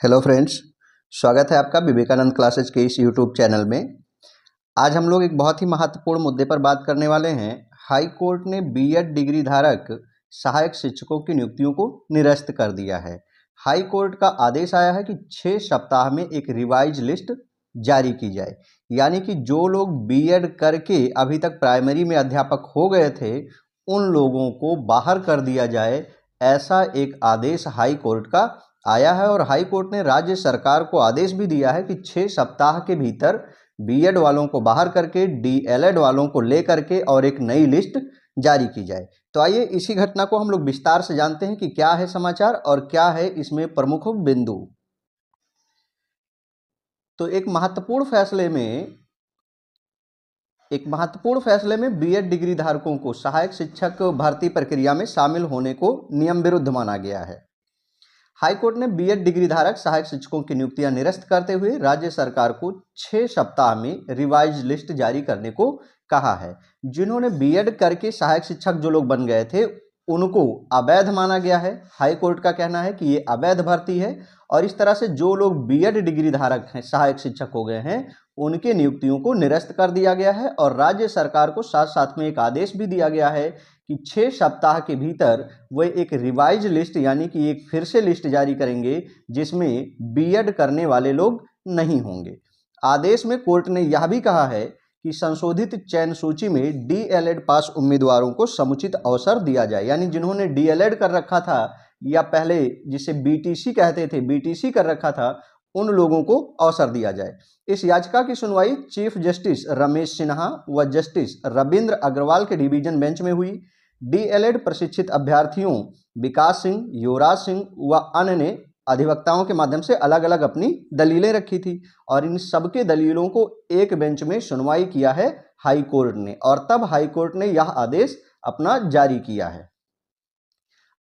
Hello friends, स्वागत है आपका विवेकानंद क्लासेज के इस यूट्यूब चैनल में। आज हम लोग एक बहुत ही महत्वपूर्ण मुद्दे पर बात करने वाले हैं। हाई कोर्ट ने बीएड डिग्री धारक सहायक शिक्षकों की नियुक्तियों को निरस्त कर दिया है। हाई कोर्ट का आदेश आया है कि 6 सप्ताह में एक रिवाइज लिस्ट जारी की जाए, यानी कि जो लोग बीएड करके अभी तक प्राइमरी में अध्यापक हो गए थे उन लोगों को बाहर कर दिया जाए, ऐसा एक आदेश हाई कोर्ट का आया है। और हाई कोर्ट ने राज्य सरकार को आदेश भी दिया है कि 6 सप्ताह के भीतर बीएड वालों को बाहर करके डीएलएड वालों को लेकर के और एक नई लिस्ट जारी की जाए। तो आइए इसी घटना को हम लोग विस्तार से जानते हैं कि क्या है समाचार और क्या है इसमें प्रमुख बिंदु। तो एक महत्वपूर्ण फैसले में बीएड डिग्री धारकों को सहायक शिक्षक भर्ती प्रक्रिया में शामिल होने को नियम विरुद्ध माना गया है। हाईकोर्ट ने बीएड डिग्री धारक सहायक शिक्षकों की नियुक्तियां निरस्त करते हुए राज्य सरकार को 6 सप्ताह में रिवाइज लिस्ट जारी करने को कहा है। जिन्होंने बीएड करके सहायक शिक्षक जो लोग बन गए थे उनको अवैध माना गया है। हाईकोर्ट का कहना है कि ये अवैध भर्ती है और इस तरह से जो लोग बीएड डिग्री धारक हैं, सहायक शिक्षक हो गए हैं, उनके नियुक्तियों को निरस्त कर दिया गया है। और राज्य सरकार को साथ साथ में एक आदेश भी दिया गया है कि 6 सप्ताह के भीतर वे एक रिवाइज लिस्ट यानी कि एक फिर से लिस्ट जारी करेंगे जिसमें बीएड करने वाले लोग नहीं होंगे। आदेश में कोर्ट ने यह भी कहा है कि संशोधित चयन सूची में डीएलएड पास उम्मीदवारों को समुचित अवसर दिया जाए, यानी जिन्होंने डीएलएड कर रखा था या पहले जिसे बीटीसी कहते थे, बीटीसी कर रखा था, उन लोगों को अवसर दिया जाए। इस याचिका की सुनवाई चीफ जस्टिस रमेश सिन्हा व जस्टिस रविंद्र अग्रवाल के डिवीजन बेंच में हुई। डीएलएड प्रशिक्षित अभ्यर्थियों विकास सिंह, युवराज सिंह व अन्य ने अधिवक्ताओं के माध्यम से अलग अलग अपनी दलीलें रखी थी और इन सबके दलीलों को एक बेंच में सुनवाई किया है हाई कोर्ट ने, और तब हाई कोर्ट ने यह आदेश अपना जारी किया है।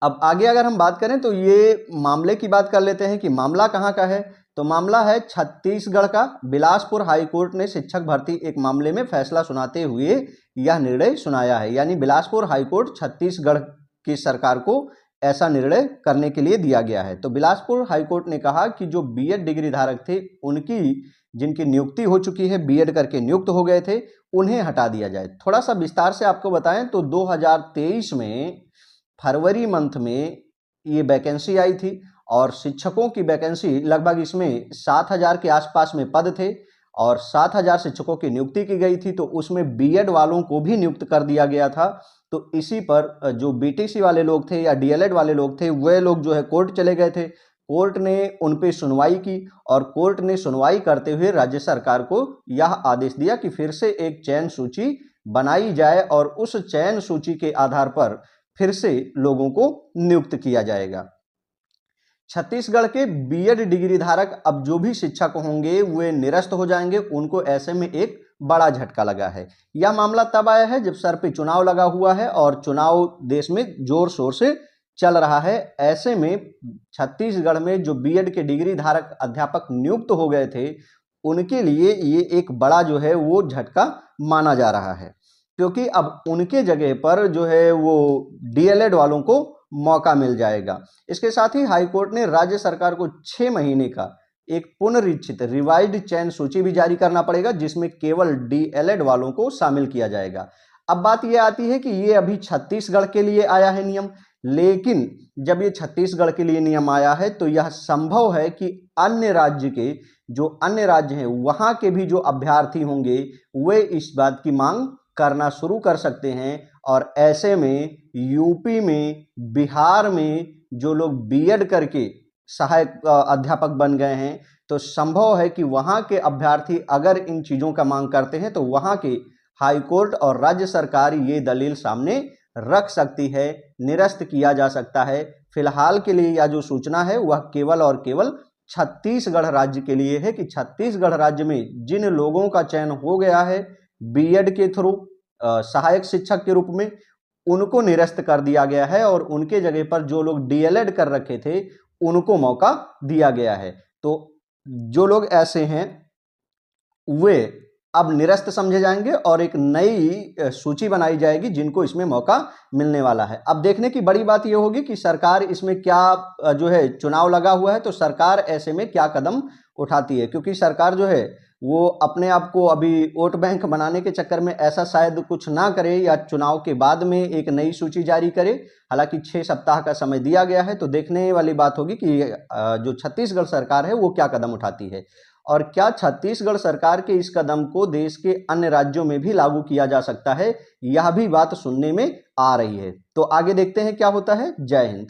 अब आगे अगर हम बात करें तो ये मामले की बात कर लेते हैं कि मामला कहाँ का है। तो मामला है छत्तीसगढ़ का। बिलासपुर हाई कोर्ट ने शिक्षक भर्ती एक मामले में फैसला सुनाते हुए यह निर्णय सुनाया है, यानी बिलासपुर हाई कोर्ट छत्तीसगढ़ की सरकार को ऐसा निर्णय करने के लिए दिया गया है। तो बिलासपुर हाई कोर्ट ने कहा कि जो बीएड डिग्री धारक थे उनकी जिनकी नियुक्ति हो चुकी है, बीएड करके नियुक्त हो गए थे, उन्हें हटा दिया जाए। थोड़ा सा विस्तार से आपको बताएं तो 2023 में फरवरी मंथ में ये वैकेंसी आई थी और शिक्षकों की वैकेंसी लगभग इसमें 7,000 के आसपास में पद थे और 7,000 शिक्षकों की नियुक्ति की गई थी। तो उसमें बीएड वालों को भी नियुक्त कर दिया गया था। तो इसी पर जो बीटीसी वाले लोग थे या डीएलएड वाले लोग थे, वे लोग जो है कोर्ट चले गए थे। कोर्ट ने उन पे सुनवाई की और कोर्ट ने सुनवाई करते हुए राज्य सरकार को यह आदेश दिया कि फिर से एक चयन सूची बनाई जाए और उस चयन सूची के आधार पर फिर से लोगों को नियुक्त किया जाएगा। छत्तीसगढ़ के बीएड डिग्री धारक अब जो भी शिक्षक होंगे वे निरस्त हो जाएंगे। उनको ऐसे में एक बड़ा झटका लगा है। यह मामला तब आया है जब सर पे चुनाव लगा हुआ है और चुनाव देश में जोर शोर से चल रहा है। ऐसे में छत्तीसगढ़ में जो बीएड के डिग्री धारक अध्यापक नियुक्त हो गए थे उनके लिए ये एक बड़ा जो है वो झटका माना जा रहा है, क्योंकि अब उनके जगह पर जो है वो डीएलएड वालों को मौका मिल जाएगा। इसके साथ ही हाईकोर्ट ने राज्य सरकार को 6 महीने का एक पुनरीक्षित रिवाइज्ड चयन सूची भी जारी करना पड़ेगा जिसमें केवल डीएलएड वालों को शामिल किया जाएगा। अब बात यह आती है कि ये अभी छत्तीसगढ़ के लिए आया है नियम, लेकिन जब ये छत्तीसगढ़ के लिए नियम आया है तो यह संभव है कि अन्य राज्य हैं वहां के भी जो अभ्यर्थी होंगे वे इस बात की मांग करना शुरू कर सकते हैं। और ऐसे में यूपी में, बिहार में जो लोग बीएड करके सहायक अध्यापक बन गए हैं तो संभव है कि वहां के अभ्यर्थी अगर इन चीजों का मांग करते हैं तो वहां के हाई कोर्ट और राज्य सरकार ये दलील सामने रख सकती है, निरस्त किया जा सकता है। फिलहाल के लिए यह जो सूचना है वह केवल और केवल छत्तीसगढ़ राज्य के लिए है कि छत्तीसगढ़ राज्य में जिन लोगों का चयन हो गया है बीएड के थ्रू सहायक शिक्षक के रूप में, उनको निरस्त कर दिया गया है और उनके जगह पर जो लोग डीएलएड कर रखे थे उनको मौका दिया गया है। तो जो लोग ऐसे हैं वे अब निरस्त समझे जाएंगे और एक नई सूची बनाई जाएगी जिनको इसमें मौका मिलने वाला है। अब देखने की बड़ी बात यह होगी कि सरकार इसमें क्या जो है चुनाव लगा हुआ है तो सरकार ऐसे में क्या कदम उठाती है, क्योंकि सरकार जो है वो अपने आप को अभी वोट बैंक बनाने के चक्कर में ऐसा शायद कुछ ना करे या चुनाव के बाद में एक नई सूची जारी करे। हालांकि 6 सप्ताह का समय दिया गया है, तो देखने वाली बात होगी कि जो छत्तीसगढ़ सरकार है वो क्या कदम उठाती है और क्या छत्तीसगढ़ सरकार के इस कदम को देश के अन्य राज्यों में भी लागू किया जा सकता है। यह भी बात सुनने में आ रही है। तो आगे देखते हैं क्या होता है। जय हिंद।